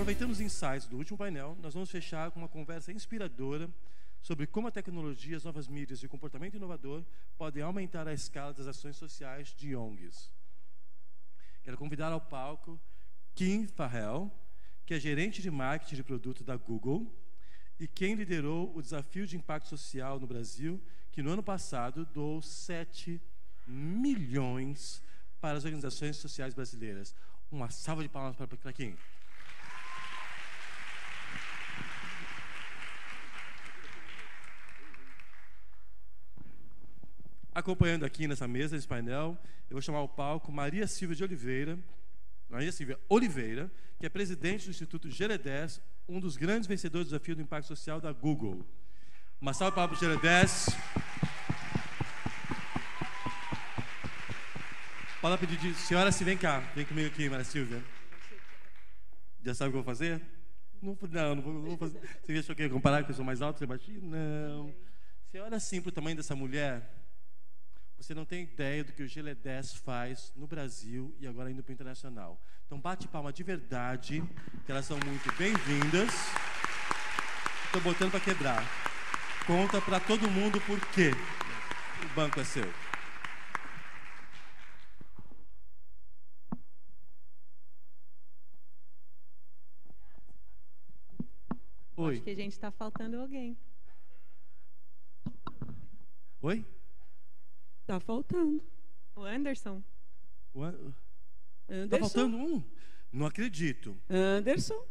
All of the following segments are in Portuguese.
Aproveitando os insights do último painel, nós vamos fechar com uma conversa inspiradora sobre como a tecnologia, as novas mídias e o comportamento inovador podem aumentar a escala das ações sociais de ONGs. Quero convidar ao palco Kim Farrell, que é gerente de marketing de produto da Google e quem liderou o desafio de impacto social no Brasil, que no ano passado doou 7 milhões para as organizações sociais brasileiras. Uma salva de palmas para Kim. Acompanhando aqui nessa mesa, nesse painel, eu vou chamar ao palco Maria Silvia Oliveira, que é presidente do Instituto GL10, um dos grandes vencedores do desafio do impacto social da Google. Uma salva de palmas para o GL10. Pode pedir, senhora, se vem cá, vem comigo aqui, Maria Silvia. Já sabe o que eu vou fazer? Não vou fazer. Você achou que ia comparar que eu sou mais alto, você é baixinho? Não. Você olha assim para o tamanho dessa mulher, você não tem ideia do que o GL10 faz no Brasil e agora indo para o internacional. Então bate palma de verdade, que elas são muito bem-vindas. Estou botando para quebrar. Conta para todo mundo por quê o banco é seu. Oi. Acho que a gente está faltando alguém. Oi? Tá faltando. O Anderson. Anderson. Tá faltando um? Não acredito. Anderson.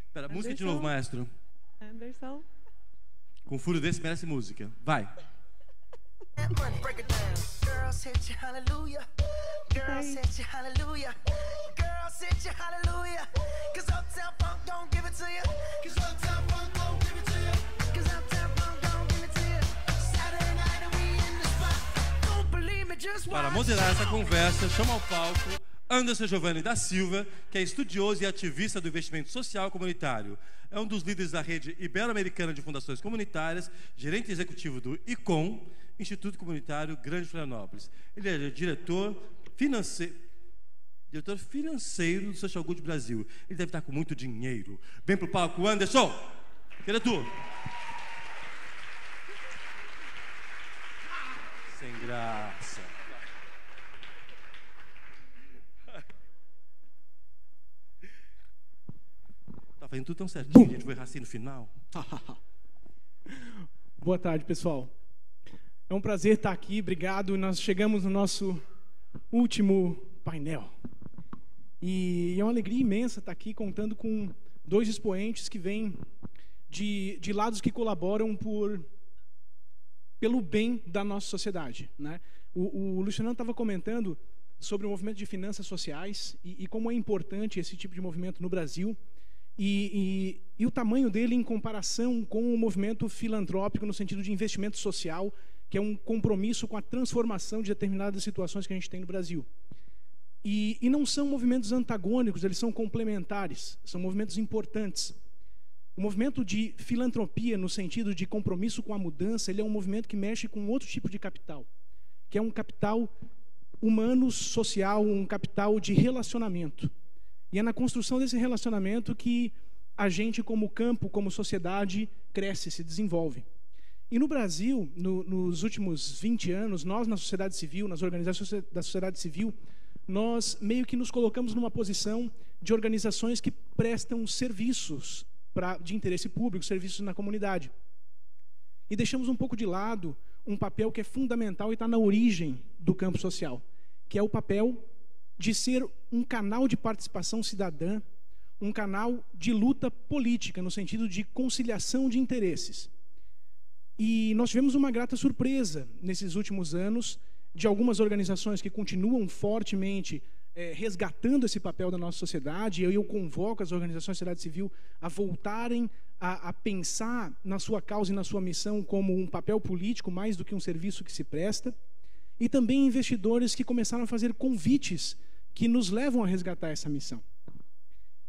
Espera, música de novo, maestro. Anderson. Com um furo desse merece música. Vai. Para moderar essa conversa, chamo ao palco Anderson Giovanni da Silva, que é estudioso e ativista do investimento social comunitário. É um dos líderes da rede ibero-americana de fundações comunitárias, gerente executivo do ICOM, Instituto Comunitário Grande Florianópolis. Ele é diretor financeiro do Social Good Brasil. Ele deve estar com muito dinheiro. Vem para o palco, Anderson! Cadê tu? Sem graça. Tá fazendo tudo tão certinho, a gente vai errar assim no final. Boa tarde, pessoal. É um prazer estar aqui, obrigado. Nós chegamos no nosso último painel. E é uma alegria imensa estar aqui contando com dois expoentes que vêm de lados que colaboram pelo bem da nossa sociedade, né? O Luciano estava comentando sobre o movimento de finanças sociais e como é importante esse tipo de movimento no Brasil e o tamanho dele em comparação com o movimento filantrópico no sentido de investimento social, que é um compromisso com a transformação de determinadas situações que a gente tem no Brasil. E não são movimentos antagônicos, eles são complementares, são movimentos importantes. O movimento de filantropia, no sentido de compromisso com a mudança, ele é um movimento que mexe com outro tipo de capital, que é um capital humano, social, um capital de relacionamento. E é na construção desse relacionamento que a gente, como campo, como sociedade, cresce, se desenvolve. E no Brasil, nos últimos 20 anos, nós na sociedade civil, nas organizações da sociedade civil, nós meio que nos colocamos numa posição de organizações que prestam serviços de interesse público, serviços na comunidade. E deixamos um pouco de lado um papel que é fundamental e está na origem do campo social, que é o papel de ser um canal de participação cidadã, um canal de luta política, no sentido de conciliação de interesses. E nós tivemos uma grata surpresa nesses últimos anos de algumas organizações que continuam fortemente resgatando esse papel da nossa sociedade. Eu convoco as organizações da sociedade civil a voltarem a pensar na sua causa e na sua missão como um papel político, mais do que um serviço que se presta. E também investidores que começaram a fazer convites que nos levam a resgatar essa missão.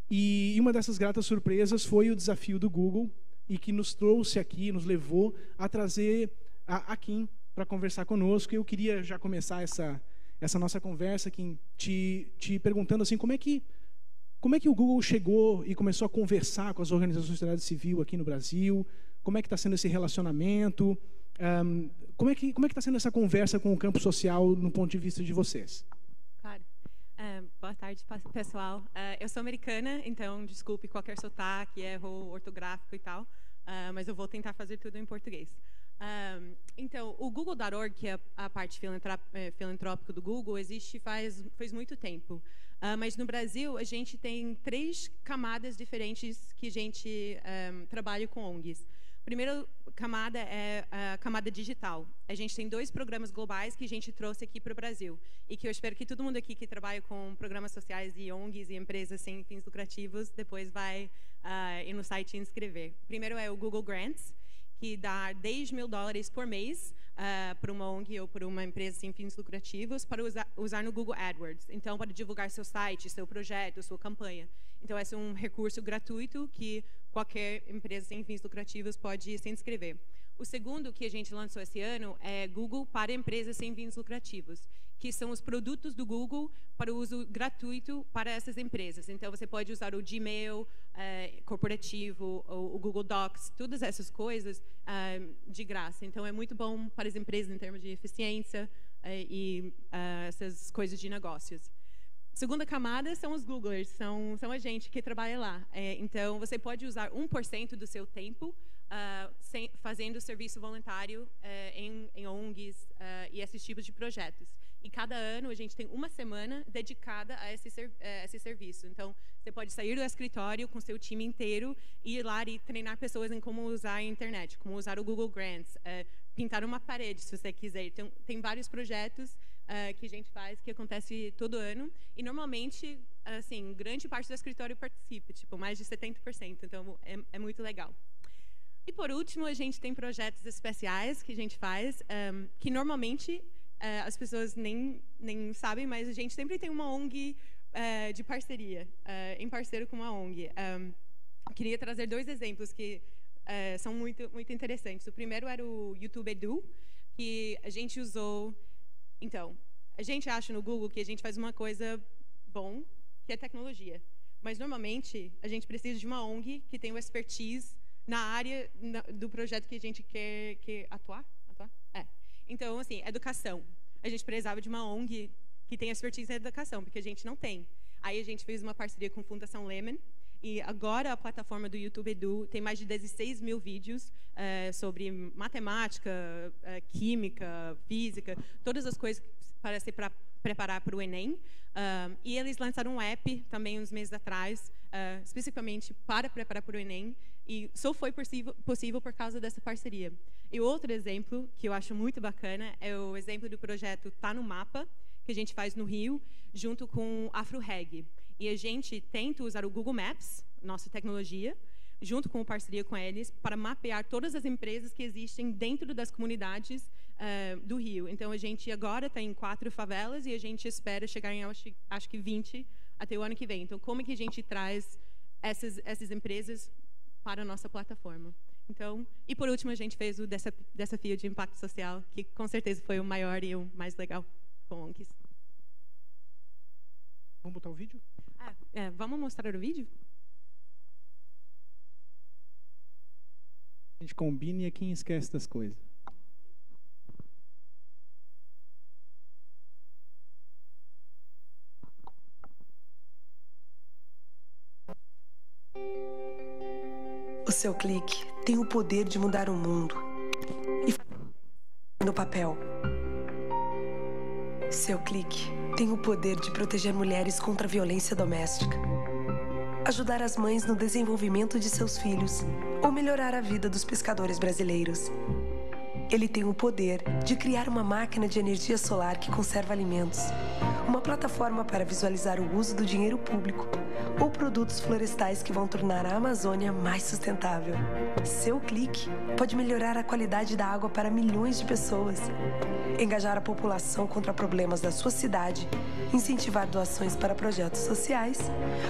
E uma dessas gratas surpresas foi o desafio do Google, e que nos trouxe aqui, nos levou a trazer a Kim para conversar conosco. Eu queria já começar essa nossa conversa, Kim, te perguntando assim, como é que Como é que o Google chegou e começou a conversar com as organizações da sociedade civil aqui no Brasil? Como é que está sendo esse relacionamento? Como é que está sendo essa conversa com o campo social no ponto de vista de vocês? Claro. Boa tarde, pessoal. Eu sou americana, então desculpe qualquer sotaque, erro ortográfico e tal, mas eu vou tentar fazer tudo em português. Então, o Google.org, que é a parte filantrópica do Google, existe faz muito tempo. Mas no Brasil, a gente tem 3 camadas diferentes que a gente trabalha com ONGs. A primeira camada é a camada digital. A gente tem 2 programas globais que a gente trouxe aqui para o Brasil e que eu espero que todo mundo aqui que trabalha com programas sociais e ONGs e empresas sem fins lucrativos depois vai ir no site e inscrever. O primeiro é o Google Grants, que dá $10 mil por mês para uma ONG ou para uma empresa sem fins lucrativos para usar no Google AdWords. Então, para divulgar seu site, seu projeto, sua campanha. Então, esse é um recurso gratuito que qualquer empresa sem fins lucrativos pode se inscrever. O segundo que a gente lançou esse ano é Google para empresas sem fins lucrativos, que são os produtos do Google para uso gratuito para essas empresas. Então, você pode usar o Gmail corporativo, o Google Docs, todas essas coisas de graça. Então, é muito bom para as empresas em termos de eficiência e essas coisas de negócios. Segunda camada são os Googlers, são a gente que trabalha lá. Então, você pode usar 1% do seu tempo fazendo serviço voluntário em ONGs e esses tipos de projetos. E cada ano a gente tem uma semana dedicada a esse serviço. Então, você pode sair do escritório com seu time inteiro e ir lá e treinar pessoas em como usar a internet, como usar o Google Grants, pintar uma parede, se você quiser. Então, tem vários projetos que a gente faz, que acontece todo ano. E, normalmente, assim, grande parte do escritório participa, tipo, mais de 70%. Então, é muito legal. E, por último, a gente tem projetos especiais que a gente faz, que, normalmente, as pessoas nem sabem, mas a gente sempre tem uma ONG de parceria, em parceiro com uma ONG. Queria trazer 2 exemplos que são muito interessantes. O primeiro era o YouTube Edu, que a gente usou... Então, a gente acha no Google que a gente faz uma coisa bom, que é tecnologia. Mas, normalmente, a gente precisa de uma ONG que tenha o expertise na área do projeto que a gente quer atuar. Então, assim, educação. A gente precisava de uma ONG que tenha expertise em educação, porque a gente não tem. Aí a gente fez uma parceria com a Fundação Lehman, e agora a plataforma do YouTube Edu tem mais de 16 mil vídeos sobre matemática, química, física, todas as coisas para se preparar para o Enem. E eles lançaram um app também uns meses atrás, especificamente para preparar para o Enem, e só foi possível por causa dessa parceria. E outro exemplo, que eu acho muito bacana, é o exemplo do projeto Tá no Mapa, que a gente faz no Rio, junto com AfroReg. E a gente tenta usar o Google Maps, nossa tecnologia, junto com parceria com eles, para mapear todas as empresas que existem dentro das comunidades do Rio. Então, a gente agora está em 4 favelas e a gente espera chegar em, acho que 20 até o ano que vem. Então, como é que a gente traz essas empresas para a nossa plataforma? Então, e por último, a gente fez o desafio de impacto social, que com certeza foi o maior e o mais legal com ONGs. Vamos botar o vídeo? Vamos mostrar o vídeo? A gente combina e é quem esquece das coisas. O seu clique tem o poder de mudar o mundo. E no papel. Seu clique tem o poder de proteger mulheres contra a violência doméstica, ajudar as mães no desenvolvimento de seus filhos ou melhorar a vida dos pescadores brasileiros. Ele tem o poder de criar uma máquina de energia solar que conserva alimentos, uma plataforma para visualizar o uso do dinheiro público ou produtos florestais que vão tornar a Amazônia mais sustentável. Seu clique pode melhorar a qualidade da água para milhões de pessoas, engajar a população contra problemas da sua cidade, incentivar doações para projetos sociais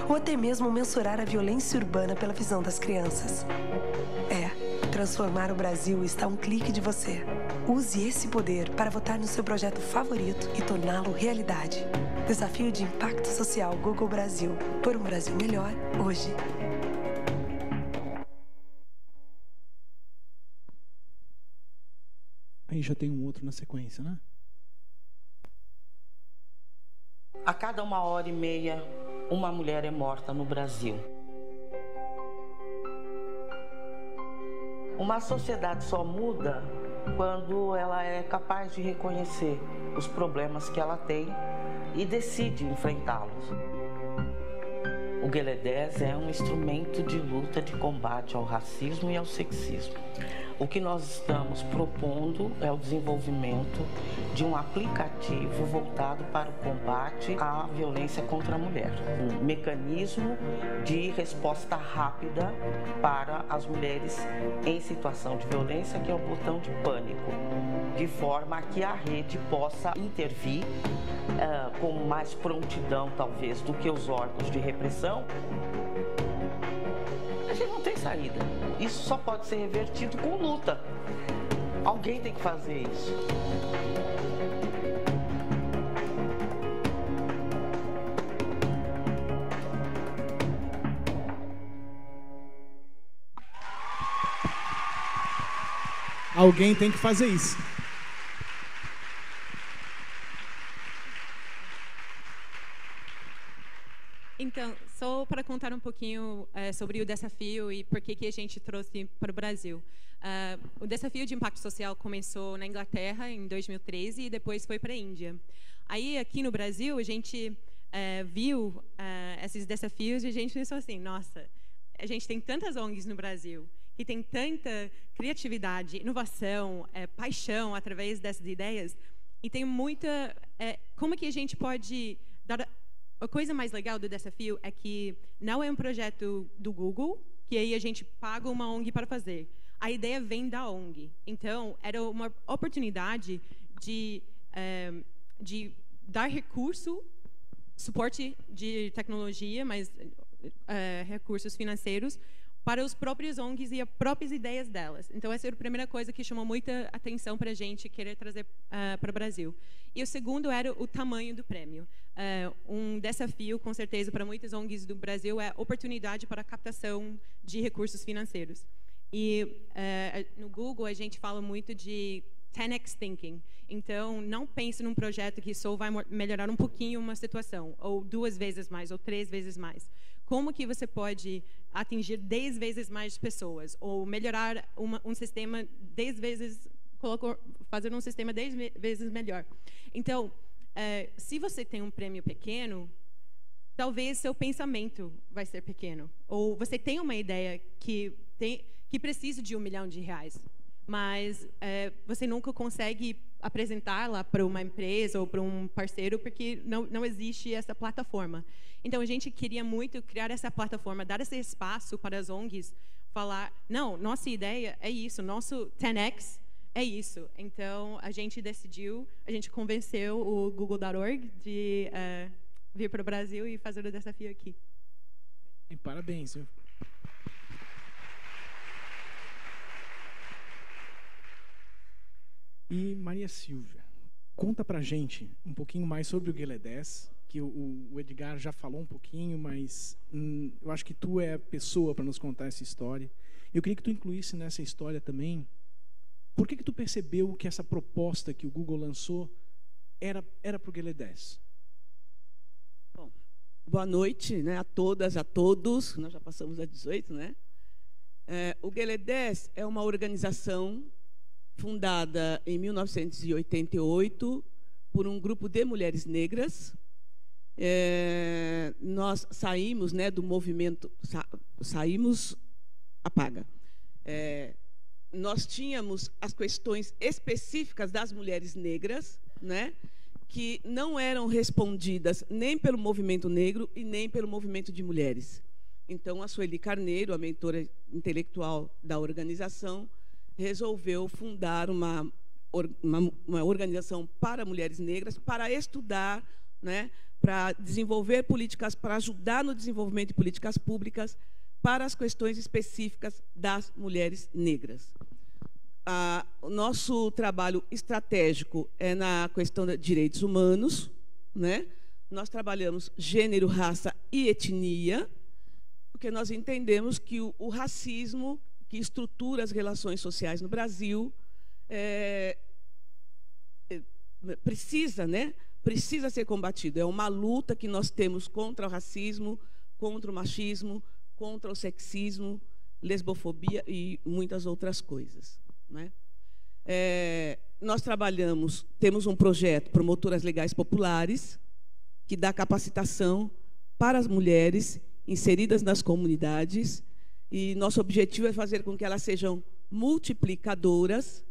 ou até mesmo mensurar a violência urbana pela visão das crianças. Transformar o Brasil está a um clique de você. Use esse poder para votar no seu projeto favorito e torná-lo realidade. Desafio de Impacto Social Google Brasil. Por um Brasil melhor, hoje. Aí já tem um outro na sequência, né? A cada 1h30, uma mulher é morta no Brasil. Uma sociedade só muda quando ela é capaz de reconhecer os problemas que ela tem e decide enfrentá-los. O Guelé-10 é um instrumento de luta, de combate ao racismo e ao sexismo. O que nós estamos propondo é o desenvolvimento de um aplicativo voltado para o combate à violência contra a mulher. Um mecanismo de resposta rápida para as mulheres em situação de violência, que é o botão de pânico, de forma que a rede possa intervir com mais prontidão, talvez, do que os órgãos de repressão. A gente não tem saída. Isso só pode ser revertido com luta. Alguém tem que fazer isso. Alguém tem que fazer isso. Então, só para contar um pouquinho sobre o desafio e por que a gente trouxe para o Brasil. O desafio de impacto social começou na Inglaterra em 2013 e depois foi para a Índia. Aí, aqui no Brasil, a gente viu esses desafios e a gente pensou assim, nossa, a gente tem tantas ONGs no Brasil que tem tanta criatividade, inovação, paixão através dessas ideias e tem muita... como que a gente pode dar... A coisa mais legal do desafio é que não é um projeto do Google, que aí a gente paga uma ONG para fazer. A ideia vem da ONG. Então, era uma oportunidade de dar recurso, suporte de tecnologia, mas recursos financeiros, para os próprios ONGs e as próprias ideias delas. Então, essa era a primeira coisa que chamou muita atenção para a gente querer trazer para o Brasil. E o segundo era o tamanho do prêmio. Um desafio, com certeza, para muitas ONGs do Brasil é a oportunidade para a captação de recursos financeiros. E no Google, a gente fala muito de 10x thinking. Então, não pense num projeto que só vai melhorar um pouquinho uma situação, ou 2 vezes mais, ou 3 vezes mais. Como que você pode atingir 10 vezes mais pessoas, ou melhorar um sistema 10 vezes, fazer um sistema 10 vezes melhor. Então, se você tem um prêmio pequeno, talvez seu pensamento vai ser pequeno. Ou você tem uma ideia que precisa de R$1 milhão, mas você nunca consegue apresentá-la para uma empresa ou para um parceiro porque não existe essa plataforma. Então, a gente queria muito criar essa plataforma, dar esse espaço para as ONGs falar, não, nossa ideia é isso, nosso 10x é isso. Então, a gente convenceu o Google.org de vir para o Brasil e fazer o desafio aqui. E parabéns, viu? E Maria Silvia, conta pra gente um pouquinho mais sobre o Guelé-10, que o Edgar já falou um pouquinho, mas eu acho que tu é a pessoa para nos contar essa história. Eu queria que tu incluísse nessa história também, por que tu percebeu que essa proposta que o Google lançou era para o Guelé-10? Bom, boa noite, né, a todas, a todos. Nós já passamos a 18, né? O Guelé-10 é uma organização fundada em 1988 por um grupo de mulheres negras. Nós saímos, né, do movimento, saímos, apaga. Nós tínhamos as questões específicas das mulheres negras, né, que não eram respondidas nem pelo movimento negro e nem pelo movimento de mulheres. Então, a Sueli Carneiro, a mentora intelectual da organização, resolveu fundar uma organização para mulheres negras para estudar, né, para desenvolver políticas, para ajudar no desenvolvimento de políticas públicas para as questões específicas das mulheres negras. o nosso trabalho estratégico é na questão de direitos humanos, né? Nós trabalhamos gênero, raça e etnia, porque nós entendemos que o racismo que estrutura as relações sociais no Brasil precisa, né? Precisa ser combatido. É uma luta que nós temos contra o racismo, contra o machismo, contra o sexismo, lesbofobia e muitas outras coisas, né? Nós temos um projeto, Promotoras Legais Populares, que dá capacitação para as mulheres inseridas nas comunidades, e nosso objetivo é fazer com que elas sejam multiplicadoras,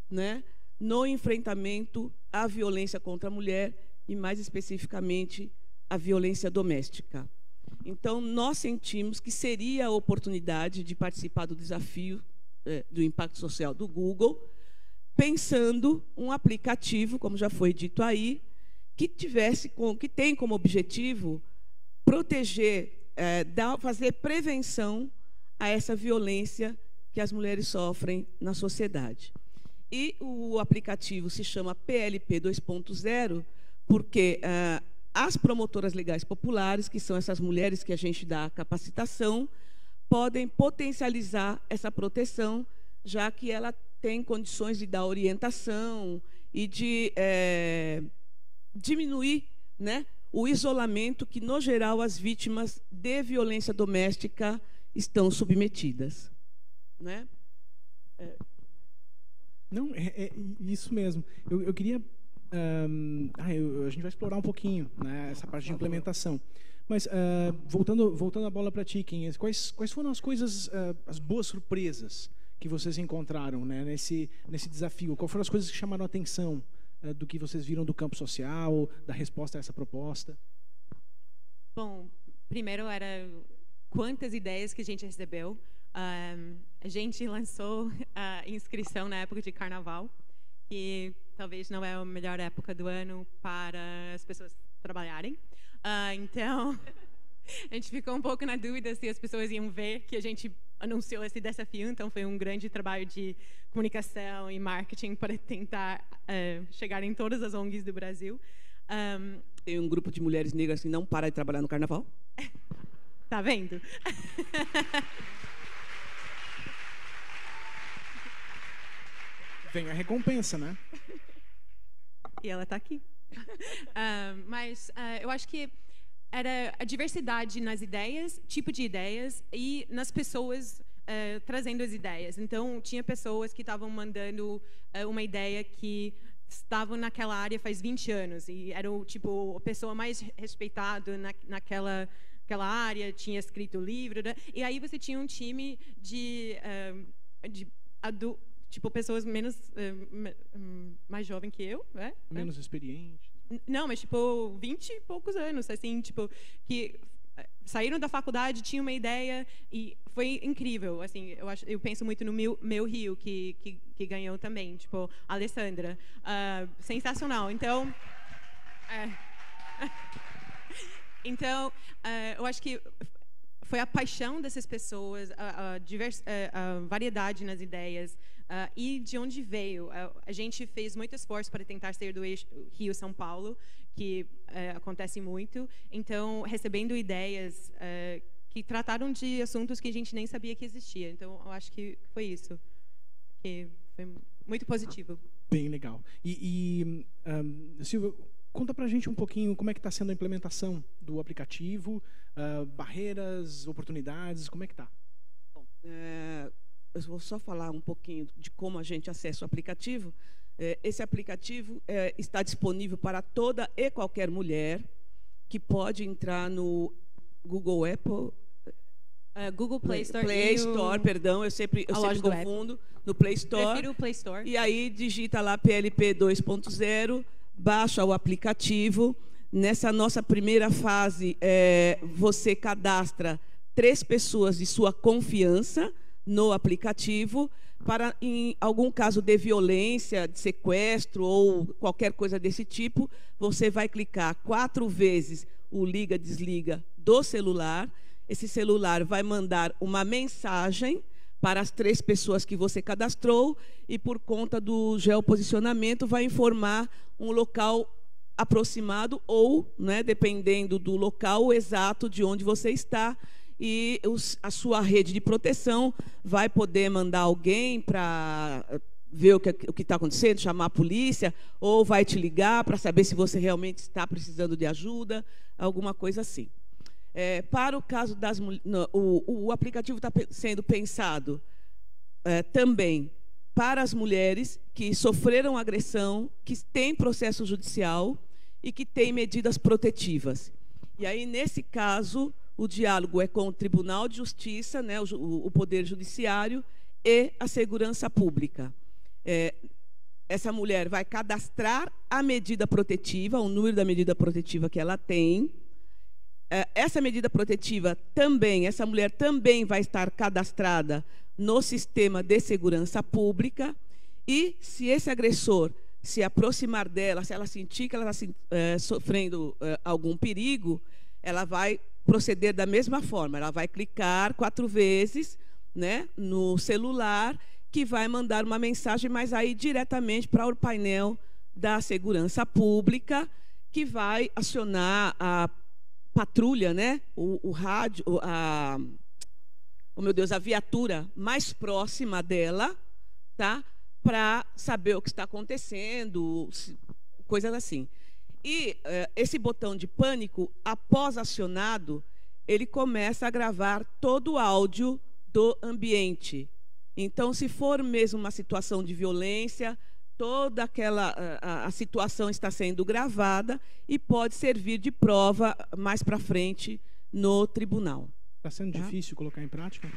né, no enfrentamento à violência contra a mulher e, mais especificamente, a violência doméstica. Então, nós sentimos que seria a oportunidade de participar do desafio do impacto social do Google, pensando um aplicativo, como já foi dito aí, que tem como objetivo proteger, fazer prevenção a essa violência que as mulheres sofrem na sociedade. E o aplicativo se chama PLP 2.0, porque as promotoras legais populares, que são essas mulheres que a gente dá capacitação, podem potencializar essa proteção, já que ela tem condições de dar orientação e de diminuir, né, o isolamento que, no geral, as vítimas de violência doméstica estão submetidas, né? Não, é isso mesmo. Eu queria... a gente vai explorar um pouquinho, né, essa parte de implementação. Mas, voltando a bola para ti, Kim, quais foram as coisas, as boas surpresas que vocês encontraram, né, nesse desafio? Quais foram as coisas que chamaram a atenção do que vocês viram do campo social, da resposta a essa proposta? Bom, primeiro era quantas ideias que a gente recebeu. A gente lançou a inscrição na época de carnaval, que talvez não é a melhor época do ano para as pessoas trabalharem. Então, a gente ficou um pouco na dúvida se as pessoas iam ver que a gente anunciou esse desafio. Então, foi um grande trabalho de comunicação e marketing para tentar chegar em todas as ONGs do Brasil. Tem um grupo de mulheres negras que não para de trabalhar no carnaval? Tá vendo? Vem a recompensa, né? E ela está aqui. Mas eu acho que era a diversidade nas ideias, tipo de ideias, e nas pessoas trazendo as ideias. Então, tinha pessoas que estavam mandando uma ideia que estavam naquela área faz 20 anos, e era tipo, a pessoa mais respeitada naquela área, tinha escrito livro, né? E aí você tinha um time de tipo, pessoas mais jovens que eu, né? Menos experientes. Não, mas tipo 20 e poucos anos, assim, tipo, que saíram da faculdade, tinham uma ideia e foi incrível, assim. Eu penso muito no meu Rio que ganhou também, tipo, a Alessandra, sensacional. Então, eu acho que foi a paixão dessas pessoas, a variedade nas ideias. E de onde veio. A gente fez muito esforço para tentar sair do eixo Rio-São Paulo, que acontece muito. Então, recebendo ideias que trataram de assuntos que a gente nem sabia que existia. Então, eu acho que foi isso. Que foi muito positivo. Bem legal. E Silvia, conta pra gente um pouquinho como é que está sendo a implementação do aplicativo, barreiras, oportunidades, como é que está? Bom, eu vou só falar um pouquinho de como a gente acessa o aplicativo. Esse aplicativo está disponível para toda e qualquer mulher que pode entrar no Google Apple, Google Play Store. Play Store, perdão, eu sempre confundo. No Play Store. Prefiro o Play Store. E aí digita lá PLP 2.0, baixa o aplicativo. Nessa nossa primeira fase, você cadastra 3 pessoas de sua confiança no aplicativo, para, em algum caso de violência, de sequestro ou qualquer coisa desse tipo, você vai clicar 4 vezes o liga-desliga do celular. Esse celular vai mandar uma mensagem para as 3 pessoas que você cadastrou e, por conta do geoposicionamento, vai informar um local aproximado ou, né, dependendo do local exato de onde você está, e a sua rede de proteção vai poder mandar alguém para ver o que está acontecendo, chamar a polícia, ou vai te ligar para saber se você realmente está precisando de ajuda, alguma coisa assim. Para o caso das mulheres, o aplicativo está sendo pensado também para as mulheres que sofreram agressão, que têm processo judicial e que têm medidas protetivas. E aí, nesse caso, o diálogo é com o Tribunal de Justiça, né, o Poder Judiciário e a Segurança Pública. Essa mulher vai cadastrar a medida protetiva, o número da medida protetiva que ela tem. Essa medida protetiva também, essa mulher também vai estar cadastrada no sistema de segurança pública, e se esse agressor se aproximar dela, se ela sentir que ela está sofrendo algum perigo, ela vai proceder da mesma forma. Ela vai clicar 4 vezes, né, no celular, que vai mandar uma mensagem, mas aí diretamente para o painel da segurança pública, que vai acionar a patrulha, né, o rádio, a viatura mais próxima dela, tá, para saber o que está acontecendo, coisas assim. E esse botão de pânico, após acionado, ele começa a gravar todo o áudio do ambiente. Então, se for mesmo uma situação de violência, toda a situação está sendo gravada e pode servir de prova mais para frente no tribunal. Está sendo difícil colocar em prática?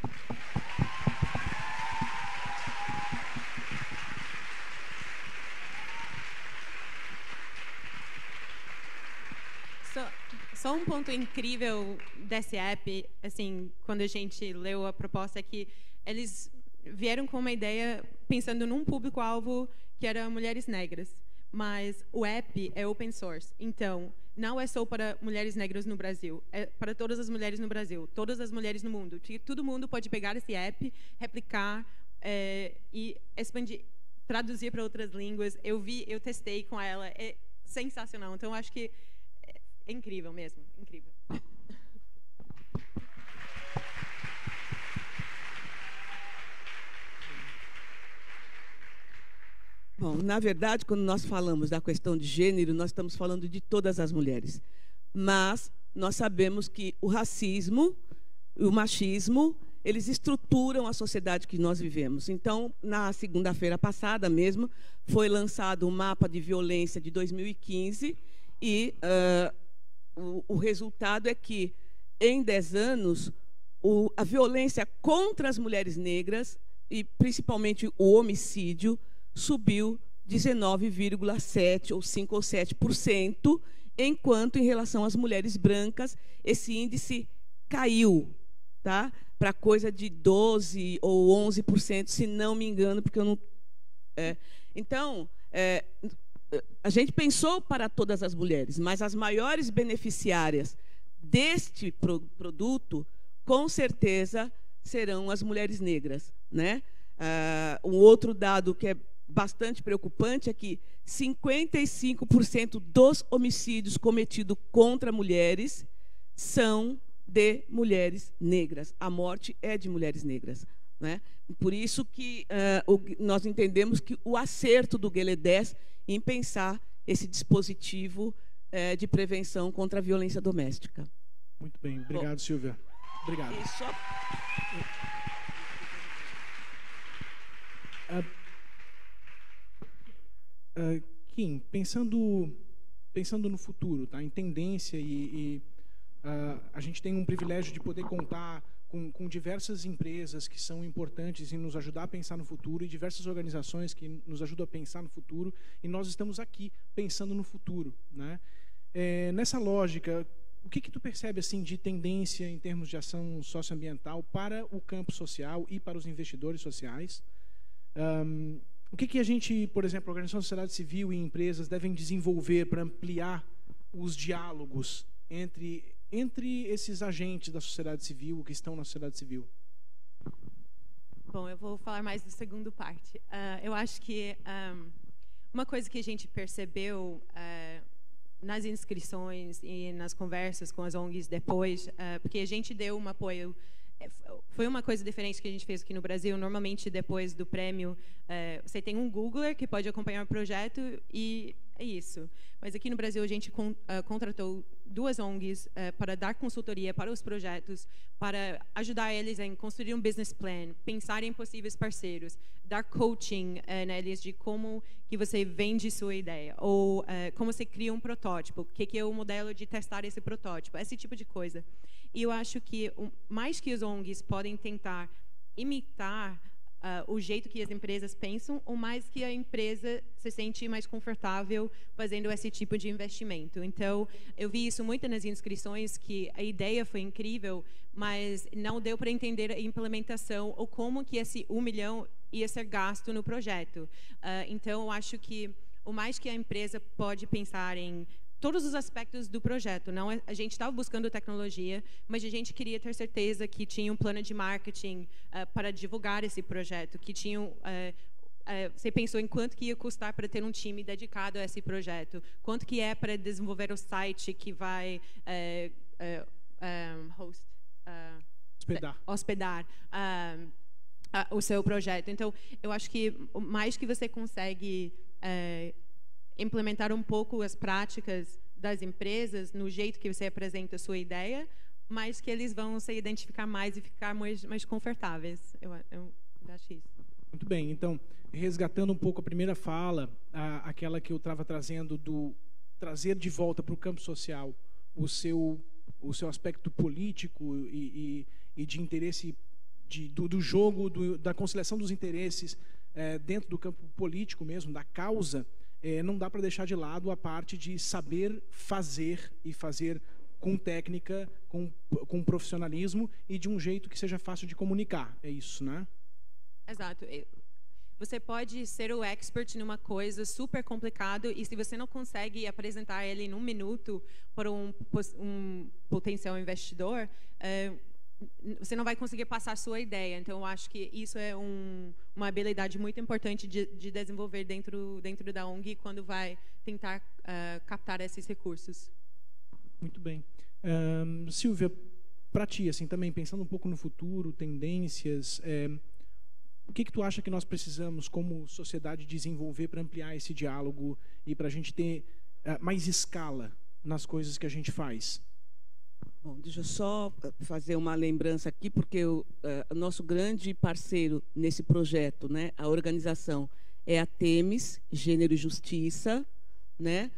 Só um ponto incrível desse app, assim, quando a gente leu a proposta, é que eles vieram com uma ideia pensando num público-alvo que era mulheres negras, mas o app é open source, então não é só para mulheres negras no Brasil, é para todas as mulheres no Brasil, todas as mulheres no mundo. Todo mundo pode pegar esse app, replicar e expandir, traduzir para outras línguas. Eu testei com ela, é sensacional. Então, acho que é incrível mesmo, incrível. Bom, na verdade, quando nós falamos da questão de gênero, nós estamos falando de todas as mulheres. Mas nós sabemos que o racismo e o machismo, eles estruturam a sociedade que nós vivemos. Então, na segunda-feira passada mesmo, foi lançado um mapa de violência de 2015 e o resultado é que, em 10 anos, a violência contra as mulheres negras, e principalmente o homicídio, subiu 19,7% ou 5 ou 7%, enquanto, em relação às mulheres brancas, esse índice caiu, tá? Para coisa de 12% ou 11%, se não me engano, porque eu não... Então, a gente pensou para todas as mulheres, mas as maiores beneficiárias deste produto, com certeza, serão as mulheres negras, né? Um outro dado que é bastante preocupante é que 55% dos homicídios cometidos contra mulheres são de mulheres negras. A morte é de mulheres negras, né? Por isso que nós entendemos que o acerto do GLE-10 em pensar esse dispositivo de prevenção contra a violência doméstica. Muito bem, obrigado, Silvia. Obrigado. Kim, pensando no futuro, tá? Em tendência a gente tem um privilégio de poder contar com diversas empresas que são importantes em nos ajudar a pensar no futuro e diversas organizações que nos ajudam a pensar no futuro, e nós estamos aqui pensando no futuro, né? Nessa lógica, o que tu percebe assim de tendência em termos de ação socioambiental para o campo social e para os investidores sociais? O que a gente, por exemplo, a organização da sociedade civil e empresas devem desenvolver para ampliar os diálogos entre esses agentes da sociedade civil que estão na sociedade civil? Bom, eu vou falar mais da segunda parte. Eu acho que uma coisa que a gente percebeu nas inscrições e nas conversas com as ONGs depois, porque a gente deu um apoio, foi uma coisa diferente que a gente fez aqui no Brasil. Normalmente, depois do prêmio, você tem um Googler que pode acompanhar o projeto e é isso. Mas aqui no Brasil, a gente contratou 2 ONGs para dar consultoria para os projetos, para ajudar eles em construir um business plan, pensar em possíveis parceiros, dar coaching neles de como que você vende sua ideia, ou como você cria um protótipo, o que é o modelo de testar esse protótipo, esse tipo de coisa. E eu acho que, mais que as ONGs podem tentar imitar o jeito que as empresas pensam, ou mais que a empresa se sente mais confortável fazendo esse tipo de investimento. Então, eu vi isso muito nas inscrições, que a ideia foi incrível, mas não deu para entender a implementação ou como que esse 1 milhão ia ser gasto no projeto. Então, eu acho que o mais que a empresa pode pensar em todos os aspectos do projeto. Não, a gente estava buscando tecnologia, mas a gente queria ter certeza que tinha um plano de marketing para divulgar esse projeto, que tinha você pensou em quanto que ia custar para ter um time dedicado a esse projeto, quanto que é para desenvolver o site que vai hospedar o seu projeto. Então, eu acho que mais que você consegue implementar um pouco as práticas das empresas no jeito que você apresenta a sua ideia, mas que eles vão se identificar mais e ficar mais confortáveis. Eu acho isso. Muito bem. Então, resgatando um pouco a primeira fala, aquela que eu estava trazendo do trazer de volta para o campo social o seu aspecto político e de interesse do jogo, da conciliação dos interesses dentro do campo político mesmo, da causa. Não dá para deixar de lado a parte de saber fazer e fazer com técnica, com profissionalismo e de um jeito que seja fácil de comunicar. É isso, né? Exato. Você pode ser o expert numa coisa super complicado e se você não consegue apresentar ele em 1 minuto para um potencial investidor, você não vai conseguir passar a sua ideia. Então, eu acho que isso é uma habilidade muito importante de desenvolver dentro da ONG quando vai tentar captar esses recursos. Muito bem. Silvia, para ti, assim, também pensando um pouco no futuro, tendências, o que tu acha que nós precisamos, como sociedade, desenvolver para ampliar esse diálogo e para a gente ter mais escala nas coisas que a gente faz? Bom, deixa eu só fazer uma lembrança aqui, porque o nosso grande parceiro nesse projeto, né, a organização, é a Temis, Gênero e Justiça, né?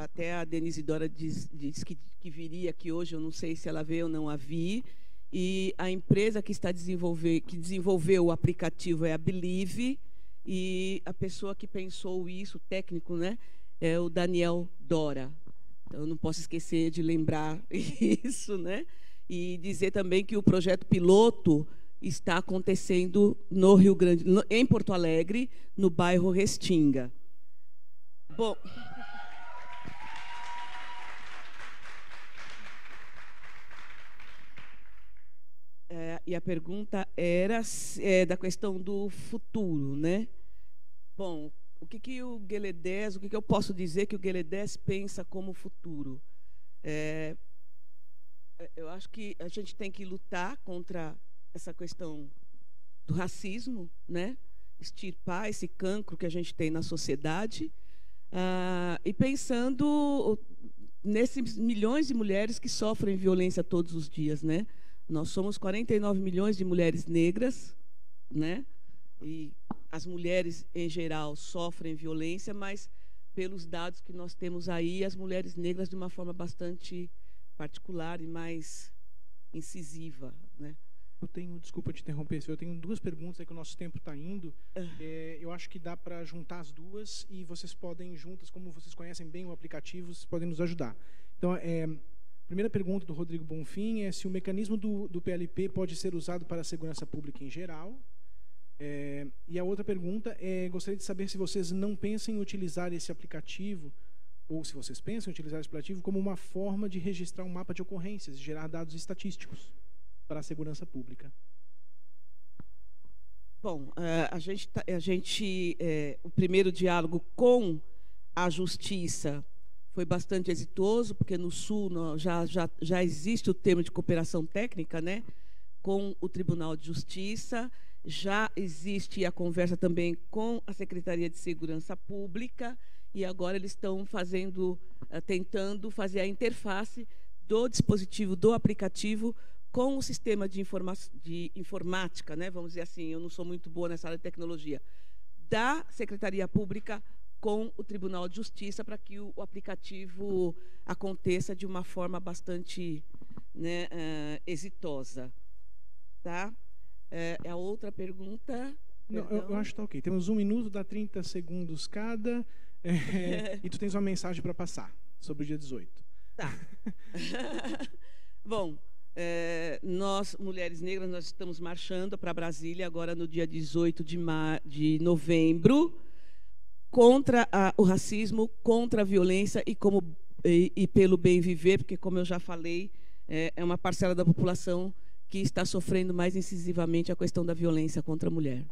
Até a Denise Dora diz que viria aqui hoje, eu não sei se ela veio ou não a vi. E a empresa que desenvolveu o aplicativo é a Believe, e a pessoa que pensou isso, o técnico, né, é o Daniel Dora. Eu não posso esquecer de lembrar isso, né? E dizer também que o projeto piloto está acontecendo no Rio Grande, em Porto Alegre, no bairro Restinga. Bom, e a pergunta era da questão do futuro, né? Bom, o que o Gueledés, o que eu posso dizer que o Gueledés pensa como futuro? Eu acho que a gente tem que lutar contra essa questão do racismo, né? Extirpar esse cancro que a gente tem na sociedade, e pensando nesses milhões de mulheres que sofrem violência todos os dias, né? Nós somos 49 milhões de mulheres negras, né? E as mulheres, em geral, sofrem violência, mas, pelos dados que nós temos aí, as mulheres negras de uma forma bastante particular e mais incisiva, né? Desculpa te interromper, eu tenho 2 perguntas, é que o nosso tempo está indo. Eu acho que dá para juntar as 2 e vocês podem, juntas, como vocês conhecem bem o aplicativo, vocês podem nos ajudar. Então, a primeira pergunta do Rodrigo Bonfim é se o mecanismo do PLP pode ser usado para a segurança pública em geral. E a outra pergunta gostaria de saber se vocês não pensam em utilizar esse aplicativo, ou se vocês pensam em utilizar esse aplicativo como uma forma de registrar um mapa de ocorrências, de gerar dados estatísticos para a segurança pública. Bom, o primeiro diálogo com a Justiça foi bastante exitoso, porque no Sul já existe o termo de cooperação técnica, né, com o Tribunal de Justiça, já existe a conversa também com a Secretaria de Segurança Pública, e agora eles estão tentando fazer a interface do dispositivo, do aplicativo, com o sistema de informática, né, vamos dizer assim, eu não sou muito boa nessa área de tecnologia, da Secretaria Pública com o Tribunal de Justiça, para que o aplicativo aconteça de uma forma bastante, né, exitosa. Tá? A outra pergunta... Não, eu acho que está ok. Temos 1 minuto, dá 30 segundos cada, e tu tens uma mensagem para passar sobre o dia 18. Tá. Bom, nós, mulheres negras, nós estamos marchando para Brasília agora no dia 18 de novembro, contra o racismo, contra a violência e pelo bem viver, porque, como eu já falei, é uma parcela da população que está sofrendo mais incisivamente a questão da violência contra a mulher.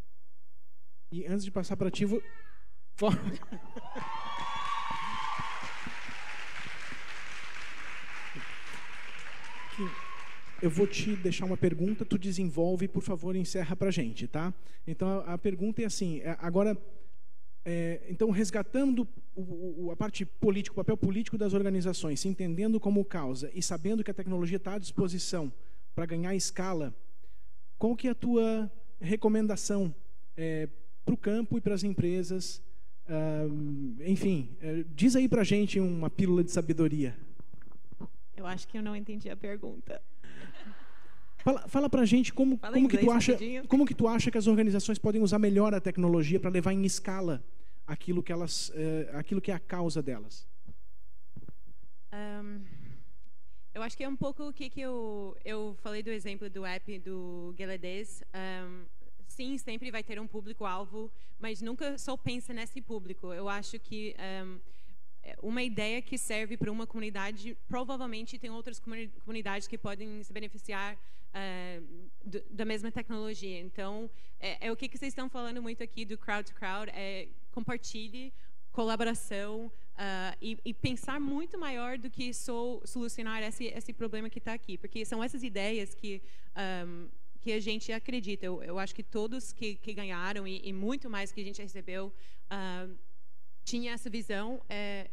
E antes de passar para ti, eu vou te deixar uma pergunta, tu desenvolve, por favor, encerra para a gente, tá? Então, a pergunta é assim, agora, então, resgatando a parte política, o papel político das organizações, se entendendo como causa e sabendo que a tecnologia está à disposição para ganhar escala, qual que é a tua recomendação para o campo e para as empresas? Enfim, diz aí para a gente uma pílula de sabedoria. Eu acho que eu não entendi a pergunta. Fala pra gente como que tu acha que as organizações podem usar melhor a tecnologia para levar em escala aquilo que é a causa delas. Eu acho que é um pouco o que eu falei do exemplo do app do Geledez. Sim, sempre vai ter um público-alvo, mas nunca só pensa nesse público. Eu acho que uma ideia que serve para uma comunidade, provavelmente tem outras comunidades que podem se beneficiar da mesma tecnologia. Então, o que vocês estão falando muito aqui do crowd-to-crowd, compartilhe, colaboração, e pensar muito maior do que só solucionar esse problema que está aqui, porque são essas ideias que a gente acredita. Eu acho que todos que ganharam e muito mais que a gente recebeu tinha essa visão,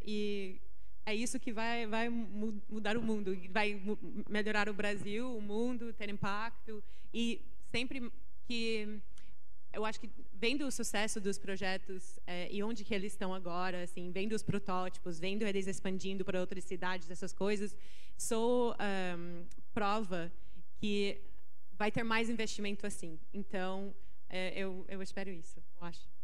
e é isso que vai mudar o mundo, vai melhorar o Brasil, o mundo, ter impacto. E sempre que eu acho que vendo o sucesso dos projetos e onde que eles estão agora, assim, vendo os protótipos, vendo eles expandindo para outras cidades, essas coisas, só prova que vai ter mais investimento assim. Então, eu espero isso, eu acho.